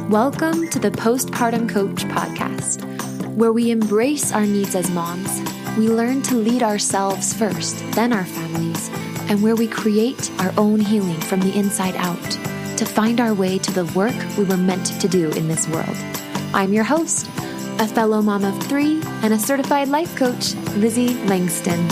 Welcome to the Postpartum Coach podcast, where we embrace our needs as moms, we learn to lead ourselves first, then our families, and where we create our own healing from the inside out to find our way to the work we were meant to do in this world. I'm your host, a fellow mom of 3 and a certified life coach, Lizzie Langston.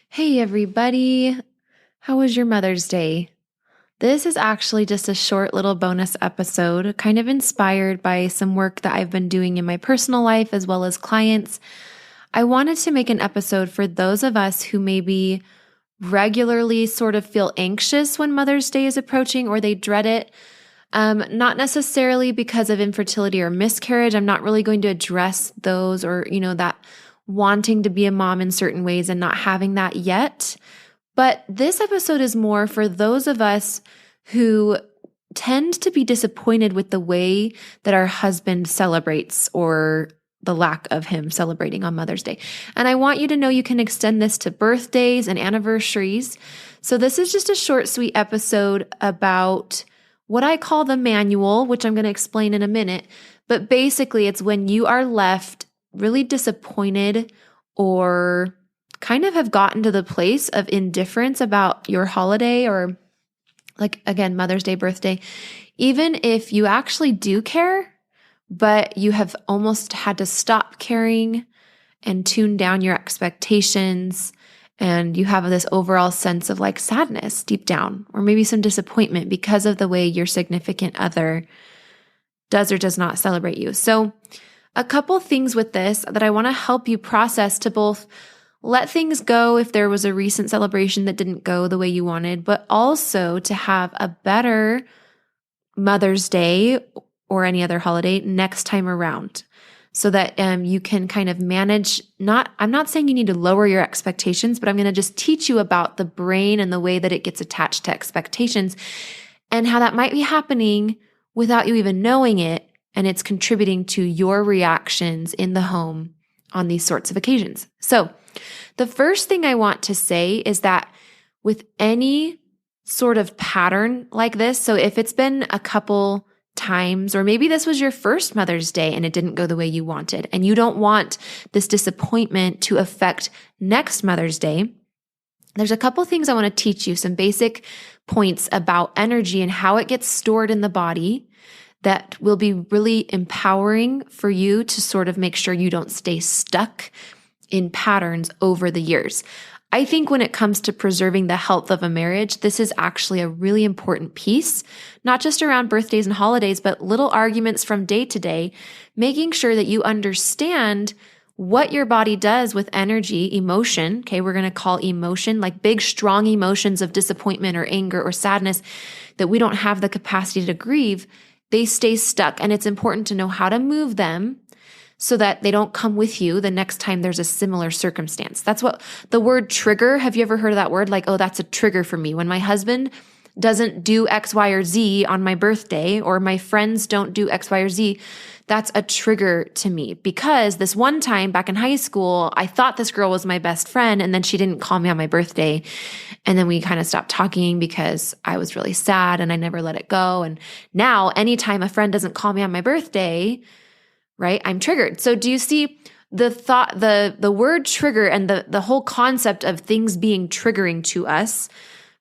Hey everybody, how was your Mother's Day? This is actually just a short little bonus episode, kind of inspired by some work that I've been doing in my personal life as well as clients. I wanted to make an episode for those of us who maybe regularly sort of feel anxious when Mother's Day is approaching or they dread it. Not necessarily because of infertility or miscarriage. I'm not really going to address those or, that wanting to be a mom in certain ways and not having that yet. But this episode is more for those of us who tend to be disappointed with the way that our husband celebrates or the lack of him celebrating on Mother's Day. And I want you to know you can extend this to birthdays and anniversaries. So this is just a short, sweet episode about what I call the manual, which I'm going to explain in a minute. But basically, it's when you are left really disappointed or kind of have gotten to the place of indifference about your holiday or like, again, Mother's Day, birthday, even if you actually do care, but you have almost had to stop caring and tune down your expectations, and you have this overall sense of like sadness deep down, or maybe some disappointment because of the way your significant other does or does not celebrate you. So a couple things with this that I want to help you process to both let things go if there was a recent celebration that didn't go the way you wanted, but also to have a better Mother's Day or any other holiday next time around so that you can kind of manage. I'm not saying you need to lower your expectations, but I'm going to just teach you about the brain and the way that it gets attached to expectations and how that might be happening without you even knowing it. And it's contributing to your reactions in the home on these sorts of occasions. So the first thing I want to say is that with any sort of pattern like this, so if it's been a couple times, or maybe this was your first Mother's Day and it didn't go the way you wanted, and you don't want this disappointment to affect next Mother's Day, there's a couple things I want to teach you, some basic points about energy and how it gets stored in the body that will be really empowering for you to sort of make sure you don't stay stuck in patterns over the years. I think when it comes to preserving the health of a marriage, this is actually a really important piece, not just around birthdays and holidays, but little arguments from day to day, making sure that you understand what your body does with energy, emotion. Okay, we're going to call emotion, like big, strong emotions of disappointment or anger or sadness that we don't have the capacity to grieve. They stay stuck, and it's important to know how to move them so that they don't come with you the next time there's a similar circumstance. That's what the word trigger, have you ever heard of that word? Like, oh, that's a trigger for me. When my husband doesn't do X, Y, or Z on my birthday, or my friends don't do X, Y, or Z, that's a trigger to me. Because this one time back in high school, I thought this girl was my best friend, and then she didn't call me on my birthday. And then we kind of stopped talking because I was really sad and I never let it go. And now anytime a friend doesn't call me on my birthday, right, I'm triggered. So do you see the thought, the word trigger and the whole concept of things being triggering to us,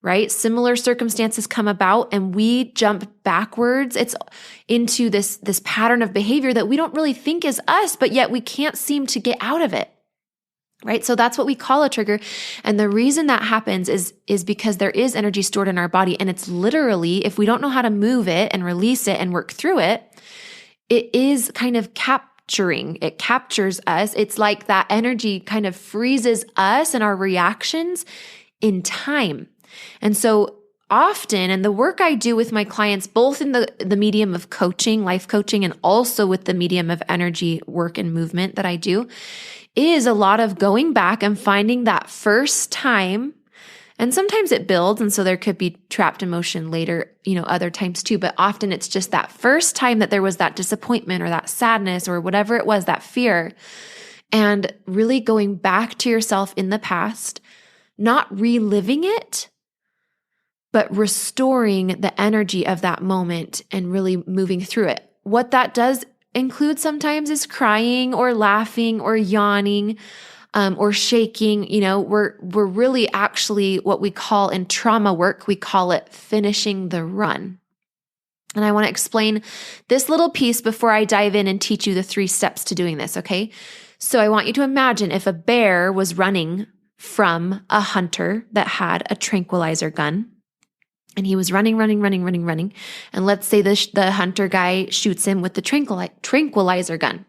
right? Similar circumstances come about and we jump backwards. It's into this pattern of behavior that we don't really think is us, but yet we can't seem to get out of it. Right? So that's what we call a trigger. And the reason that happens is because there is energy stored in our body. And it's literally, if we don't know how to move it and release it and work through it, it is kind of capturing. It captures us. It's like that energy kind of freezes us and our reactions in time. And so often, and the work I do with my clients, both in the medium of coaching, life coaching, and also with the medium of energy work and movement that I do, is a lot of going back and finding that first time. And sometimes it builds, and so there could be trapped emotion later, other times too. But often it's just that first time that there was that disappointment or that sadness or whatever it was, that fear. And really going back to yourself in the past not reliving it, but restoring the energy of that moment and really moving through it. What that does include sometimes is crying or laughing or yawning, or shaking. We're really actually what we call in trauma work, we call it finishing the run. And I want to explain this little piece before I dive in and teach you the 3 steps to doing this, okay? So I want you to imagine if a bear was running from a hunter that had a tranquilizer gun, and he was running. And let's say the hunter guy shoots him with the tranquilizer gun,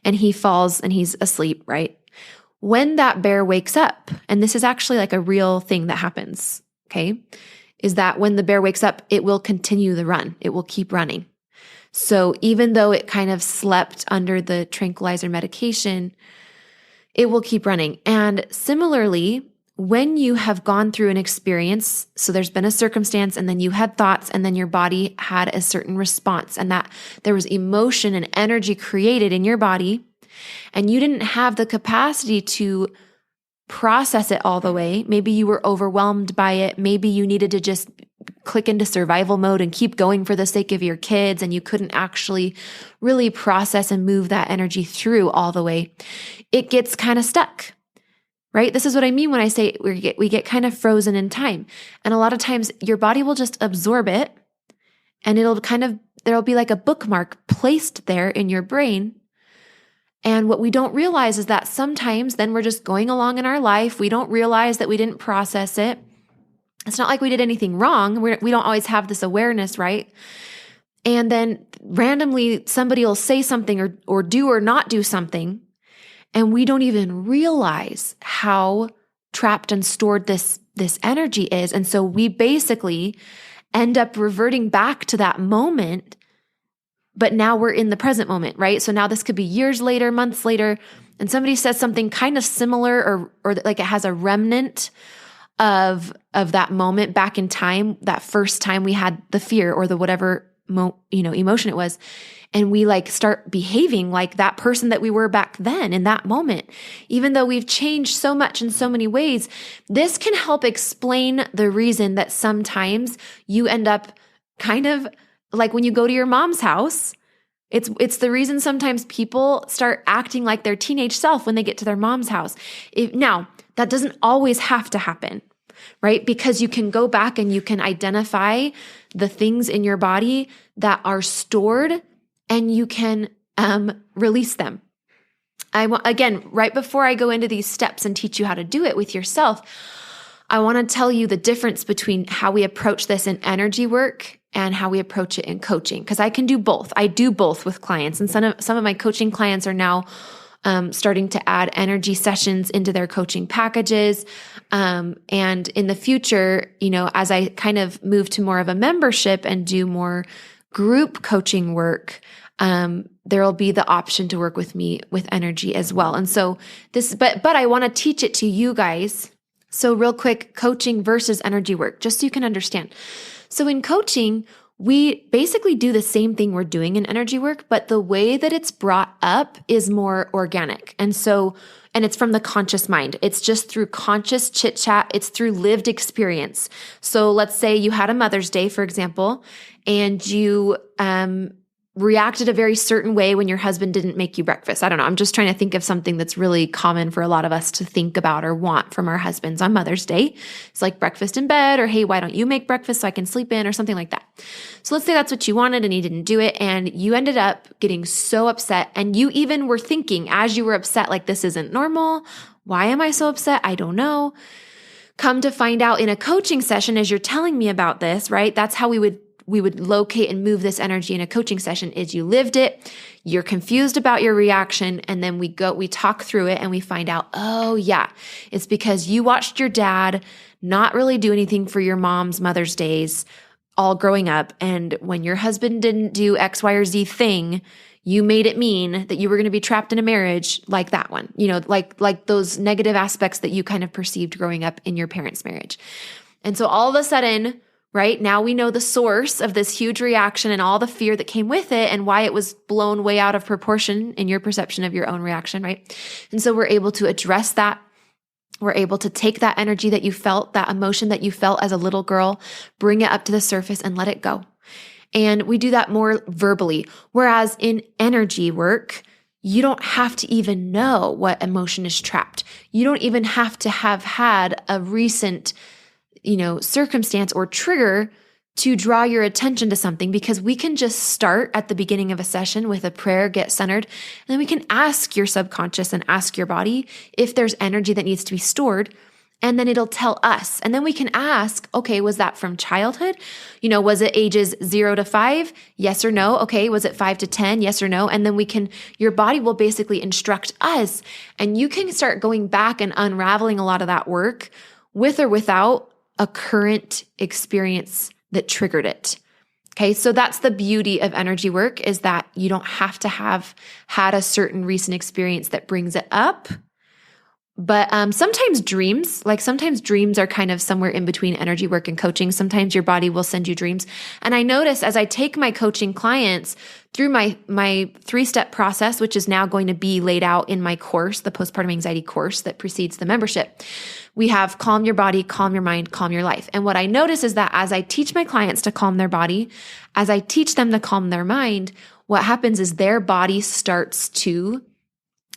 and he falls and he's asleep, right? When that bear wakes up, and this is actually like a real thing that happens, okay, is that when the bear wakes up, it will continue the run. It will keep running. So even though it kind of slept under the tranquilizer medication, it will keep running. And similarly, when you have gone through an experience, so there's been a circumstance and then you had thoughts and then your body had a certain response, and that there was emotion and energy created in your body, and you didn't have the capacity to process it all the way. Maybe you were overwhelmed by it. Maybe you needed to just click into survival mode and keep going for the sake of your kids, and you couldn't actually really process and move that energy through all the way. It gets kind of stuck, right? This is what I mean when I say we get kind of frozen in time. And a lot of times your body will just absorb it, and there'll be like a bookmark placed there in your brain. And what we don't realize is that sometimes then we're just going along in our life. We don't realize that we didn't process it. It's not like we did anything wrong. We don't always have this awareness, right? And then randomly somebody will say something or do or not do something, and we don't even realize how trapped and stored this energy is. And so we basically end up reverting back to that moment, but now we're in the present moment, right? So now this could be years later, months later, and somebody says something kind of similar or like it has a remnant of that moment back in time, that first time we had the fear or the whatever emotion it was, and we like start behaving like that person that we were back then in that moment. Even though we've changed so much in so many ways, this can help explain the reason that sometimes you end up kind of like when you go to your mom's house. It's the reason sometimes people start acting like their teenage self when they get to their mom's house. Now, that doesn't always have to happen, right? Because you can go back and you can identify the things in your body that are stored, and you can release them. Again, right before I go into these steps and teach you how to do it with yourself, I want to tell you the difference between how we approach this in energy work and how we approach it in coaching, because I can do both. I do both with clients, and some of my coaching clients are now starting to add energy sessions into their coaching packages. And in the future, as I kind of move to more of a membership and do more group coaching work, there'll be the option to work with me with energy as well. And so but I want to teach it to you guys. So real quick, coaching versus energy work, just so you can understand. So in coaching, we basically do the same thing we're doing in energy work, but the way that it's brought up is more organic. And it's from the conscious mind. It's just through conscious chit chat. It's through lived experience. So let's say you had a Mother's Day, for example, and you reacted a very certain way when your husband didn't make you breakfast. I don't know. I'm just trying to think of something that's really common for a lot of us to think about or want from our husbands on Mother's Day. It's like breakfast in bed, or hey, why don't you make breakfast so I can sleep in, or something like that. So let's say that's what you wanted and he didn't do it, and you ended up getting so upset, and you even were thinking as you were upset, like, this isn't normal. Why am I so upset? I don't know. Come to find out in a coaching session, as you're telling me about this, right? That's how we would locate and move this energy in a coaching session. Is you lived it, you're confused about your reaction, and then we talk through it and we find out, oh yeah, it's because you watched your dad not really do anything for your mom's Mother's Days all growing up. And when your husband didn't do X, Y, or Z thing, you made it mean that you were going to be trapped in a marriage like that one, like those negative aspects that you kind of perceived growing up in your parents' marriage. And so all of a sudden, right now we know the source of this huge reaction and all the fear that came with it and why it was blown way out of proportion in your perception of your own reaction, right? And so we're able to address that We're able to take that energy that you felt, that emotion that you felt as a little girl, bring it up to the surface and let it go. And we do that more verbally. Whereas in energy work, you don't have to even know what emotion is trapped. You don't even have to have had a recent, circumstance or trigger to draw your attention to something, because we can just start at the beginning of a session with a prayer, get centered, and then we can ask your subconscious and ask your body if there's energy that needs to be stored. And then it'll tell us. And then we can ask, okay, was that from childhood? Was it ages 0 to 5? Yes or no? Okay, was it 5 to 10? Yes or no? And then your body will basically instruct us. And you can start going back and unraveling a lot of that work with or without a current experience that triggered it. Okay, so that's the beauty of energy work, is that you don't have to have had a certain recent experience that brings it up. But sometimes dreams are kind of somewhere in between energy work and coaching. Sometimes your body will send you dreams. And I notice as I take my coaching clients through my 3-step process, which is now going to be laid out in my course, the postpartum anxiety course that precedes the membership, we have calm your body, calm your mind, calm your life. And what I notice is that as I teach my clients to calm their body, as I teach them to calm their mind, what happens is their body starts to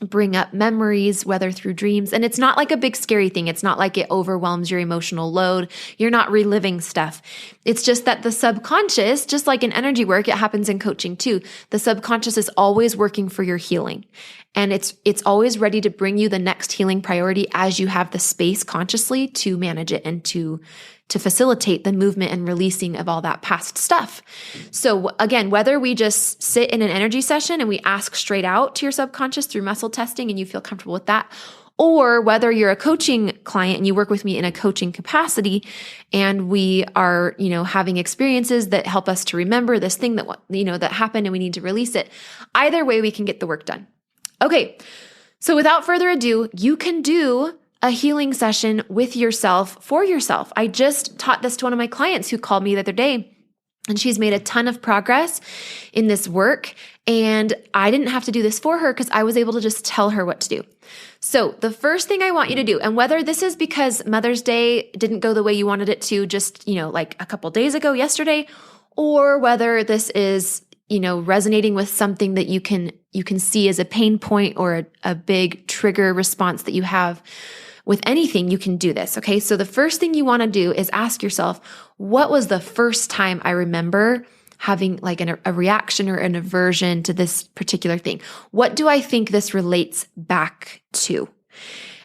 bring up memories, whether through dreams. And it's not like a big scary thing. It's not like it overwhelms your emotional load. You're not reliving stuff. It's just that the subconscious, just like in energy work, it happens in coaching too. The subconscious is always working for your healing. And it's always ready to bring you the next healing priority as you have the space consciously to manage it and to facilitate the movement and releasing of all that past stuff. So again, whether we just sit in an energy session and we ask straight out to your subconscious through muscle testing and you feel comfortable with that, or whether you're a coaching client and you work with me in a coaching capacity and we are, having experiences that help us to remember this thing that happened and we need to release it. Either way, we can get the work done. Okay. So without further ado, you can do a healing session with yourself, for yourself. I just taught this to one of my clients who called me the other day, and she's made a ton of progress in this work. And I didn't have to do this for her because I was able to just tell her what to do. So the first thing I want you to do, and whether this is because Mother's Day didn't go the way you wanted it to just, like a couple days ago, yesterday, or whether this is, resonating with something that you can see as a pain point or a big trigger response that you have with anything, you can do this. Okay. So the first thing you want to do is ask yourself, what was the first time I remember having like a reaction or an aversion to this particular thing? What do I think this relates back to?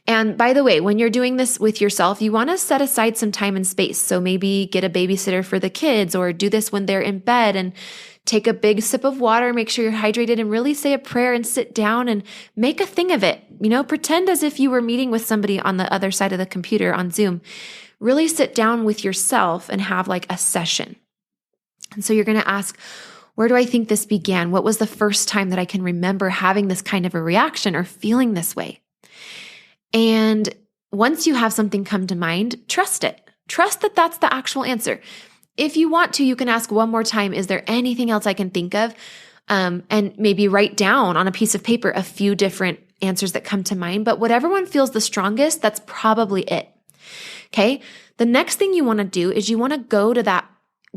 And by the way, when you're doing this with yourself, you want to set aside some time and space. So maybe get a babysitter for the kids, or do this when they're in bed and take a big sip of water, make sure you're hydrated, and really say a prayer and sit down and make a thing of it. Pretend as if you were meeting with somebody on the other side of the computer on Zoom. Really sit down with yourself and have like a session. And so you're going to ask, where do I think this began? What was the first time that I can remember having this kind of a reaction or feeling this way? And once you have something come to mind, trust it. Trust that that's the actual answer. If you want to, you can ask one more time, is there anything else I can think of? And maybe write down on a piece of paper a few different answers that come to mind. But whatever one feels the strongest, that's probably it. Okay. The next thing you want to do is you want to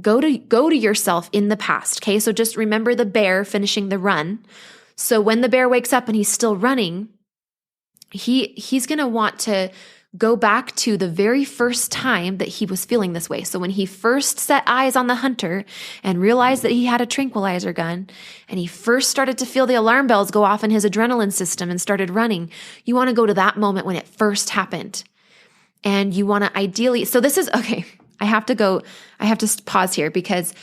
go to yourself in the past. Okay. So just remember the bear finishing the run. So when the bear wakes up and he's still running, he's going to want to go back to the very first time that he was feeling this way. So when he first set eyes on the hunter and realized that he had a tranquilizer gun, and he first started to feel the alarm bells go off in his adrenaline system and started running, you want to go to that moment when it first happened. And you want to ideally, so this is, okay, I have to pause here because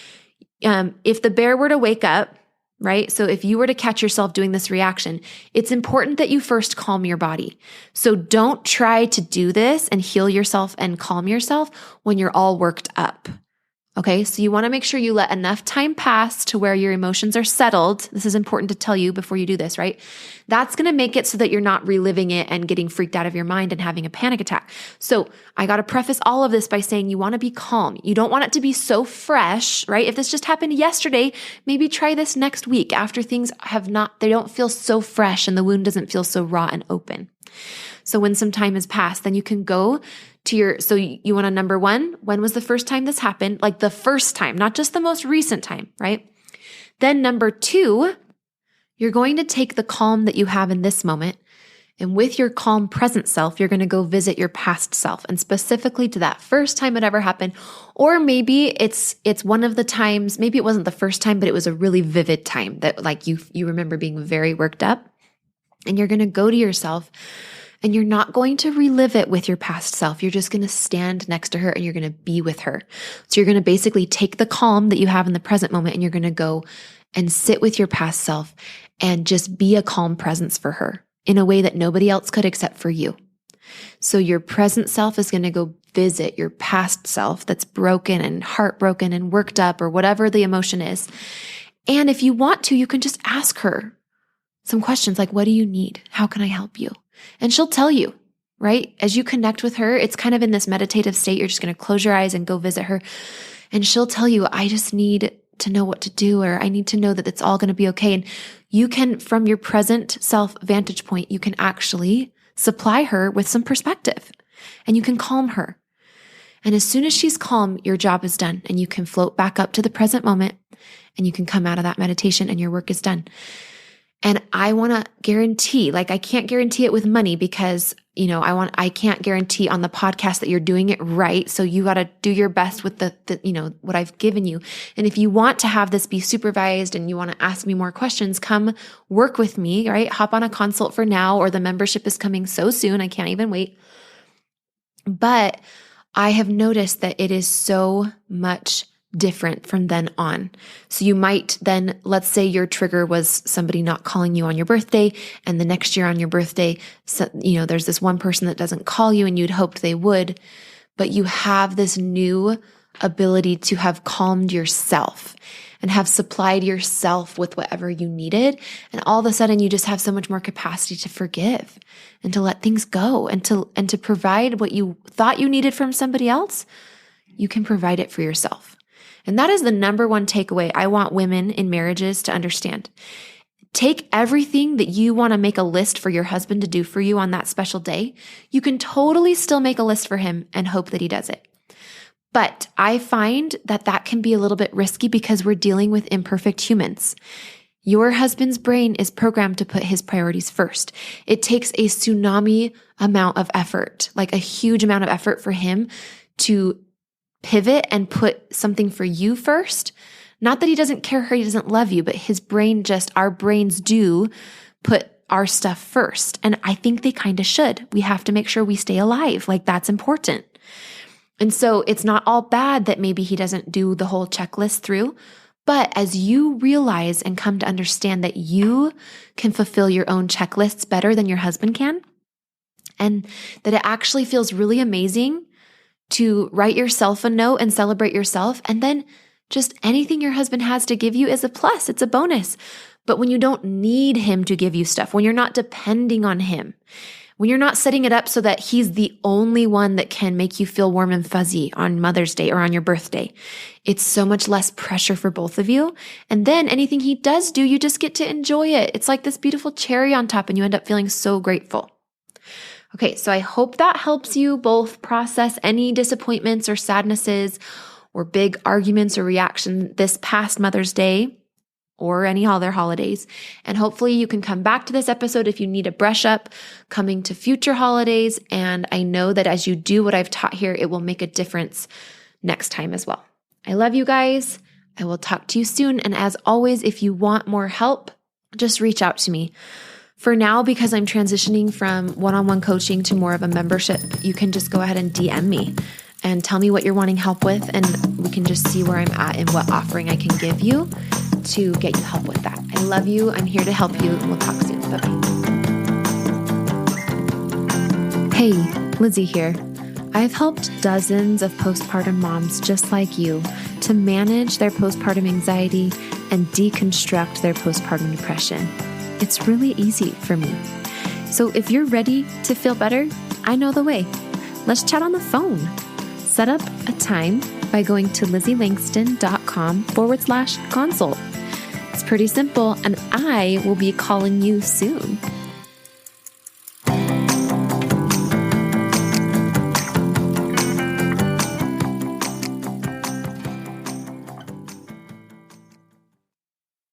if the bear were to wake up, right? So if you were to catch yourself doing this reaction, it's important that you first calm your body. So don't try to do this and heal yourself and calm yourself when you're all worked up. Okay, so you want to make sure you let enough time pass to where your emotions are settled. This is important to tell you before you do this, right? That's going to make it so that you're not reliving it and getting freaked out of your mind and having a panic attack. So I got to preface all of this by saying you want to be calm. You don't want it to be so fresh, right? If this just happened yesterday, maybe try this next week after things they don't feel so fresh and the wound doesn't feel so raw and open. So when some time has passed, then you can go to so you want to number one, when was the first time this happened? Like the first time, not just the most recent time, right? Then number two, you're going to take the calm that you have in this moment, and with your calm present self, you're going to go visit your past self, and specifically to that first time it ever happened. Or maybe it's one of the times, maybe it wasn't the first time, but it was a really vivid time that like you remember being very worked up, and you're going to go to yourself and you're not going to relive it with your past self. You're just going to stand next to her and you're going to be with her. So you're going to basically take the calm that you have in the present moment and you're going to go and sit with your past self and just be a calm presence for her in a way that nobody else could except for you. So your present self is going to go visit your past self that's broken and heartbroken and worked up or whatever the emotion is. And if you want to, you can just ask her some questions like, what do you need? How can I help you? And she'll tell you, right? As you connect with her, it's kind of in this meditative state. You're just going to close your eyes and go visit her. And she'll tell you, I just need to know what to do, or I need to know that it's all going to be okay. And you can, from your present self vantage point, you can actually supply her with some perspective and you can calm her. And as soon as she's calm, your job is done and you can float back up to the present moment and you can come out of that meditation and your work is done. And I want to guarantee, like I can't guarantee it with money because, I can't guarantee on the podcast that you're doing it right. So you got to do your best with the what I've given you. And if you want to have this be supervised and you want to ask me more questions, come work with me, right? Hop on a consult for now, or the membership is coming so soon. I can't even wait. But I have noticed that it is so much different from then on. So you might then, let's say your trigger was somebody not calling you on your birthday, and the next year on your birthday, there's this one person that doesn't call you and you'd hoped they would, but you have this new ability to have calmed yourself and have supplied yourself with whatever you needed. And all of a sudden you just have so much more capacity to forgive and to let things go and to provide what you thought you needed from somebody else. You can provide it for yourself. And that is the number one takeaway I want women in marriages to understand. Take everything that you want to make a list for your husband to do for you on that special day. You can totally still make a list for him and hope that he does it. But I find that can be a little bit risky because we're dealing with imperfect humans. Your husband's brain is programmed to put his priorities first. It takes a tsunami amount of effort, like a huge amount of effort for him to pivot and put something for you first. Not that he doesn't care or he doesn't love you, but our brains do put our stuff first. And I think they kind of should. We have to make sure we stay alive. Like that's important. And so it's not all bad that maybe he doesn't do the whole checklist through. But as you realize and come to understand that you can fulfill your own checklists better than your husband can, and that it actually feels really amazing to write yourself a note and celebrate yourself. And then just anything your husband has to give you is a plus. It's a bonus. But when you don't need him to give you stuff, when you're not depending on him, when you're not setting it up so that he's the only one that can make you feel warm and fuzzy on Mother's Day or on your birthday, it's so much less pressure for both of you. And then anything he does do, you just get to enjoy it. It's like this beautiful cherry on top and you end up feeling so grateful. Okay, so I hope that helps you both process any disappointments or sadnesses or big arguments or reaction this past Mother's Day or any other holidays. And hopefully you can come back to this episode if you need a brush up coming to future holidays. And I know that as you do what I've taught here, it will make a difference next time as well. I love you guys. I will talk to you soon. And as always, if you want more help, just reach out to me. For now, because I'm transitioning from one-on-one coaching to more of a membership, you can just go ahead and DM me and tell me what you're wanting help with, and we can just see where I'm at and what offering I can give you to get you help with that. I love you. I'm here to help you, and we'll talk soon. Bye-bye. Hey, Lizzie here. I've helped dozens of postpartum moms just like you to manage their postpartum anxiety and deconstruct their postpartum depression. It's really easy for me. So if you're ready to feel better, I know the way. Let's chat on the phone. Set up a time by going to LizzieLangston.com/consult. It's pretty simple, and I will be calling you soon.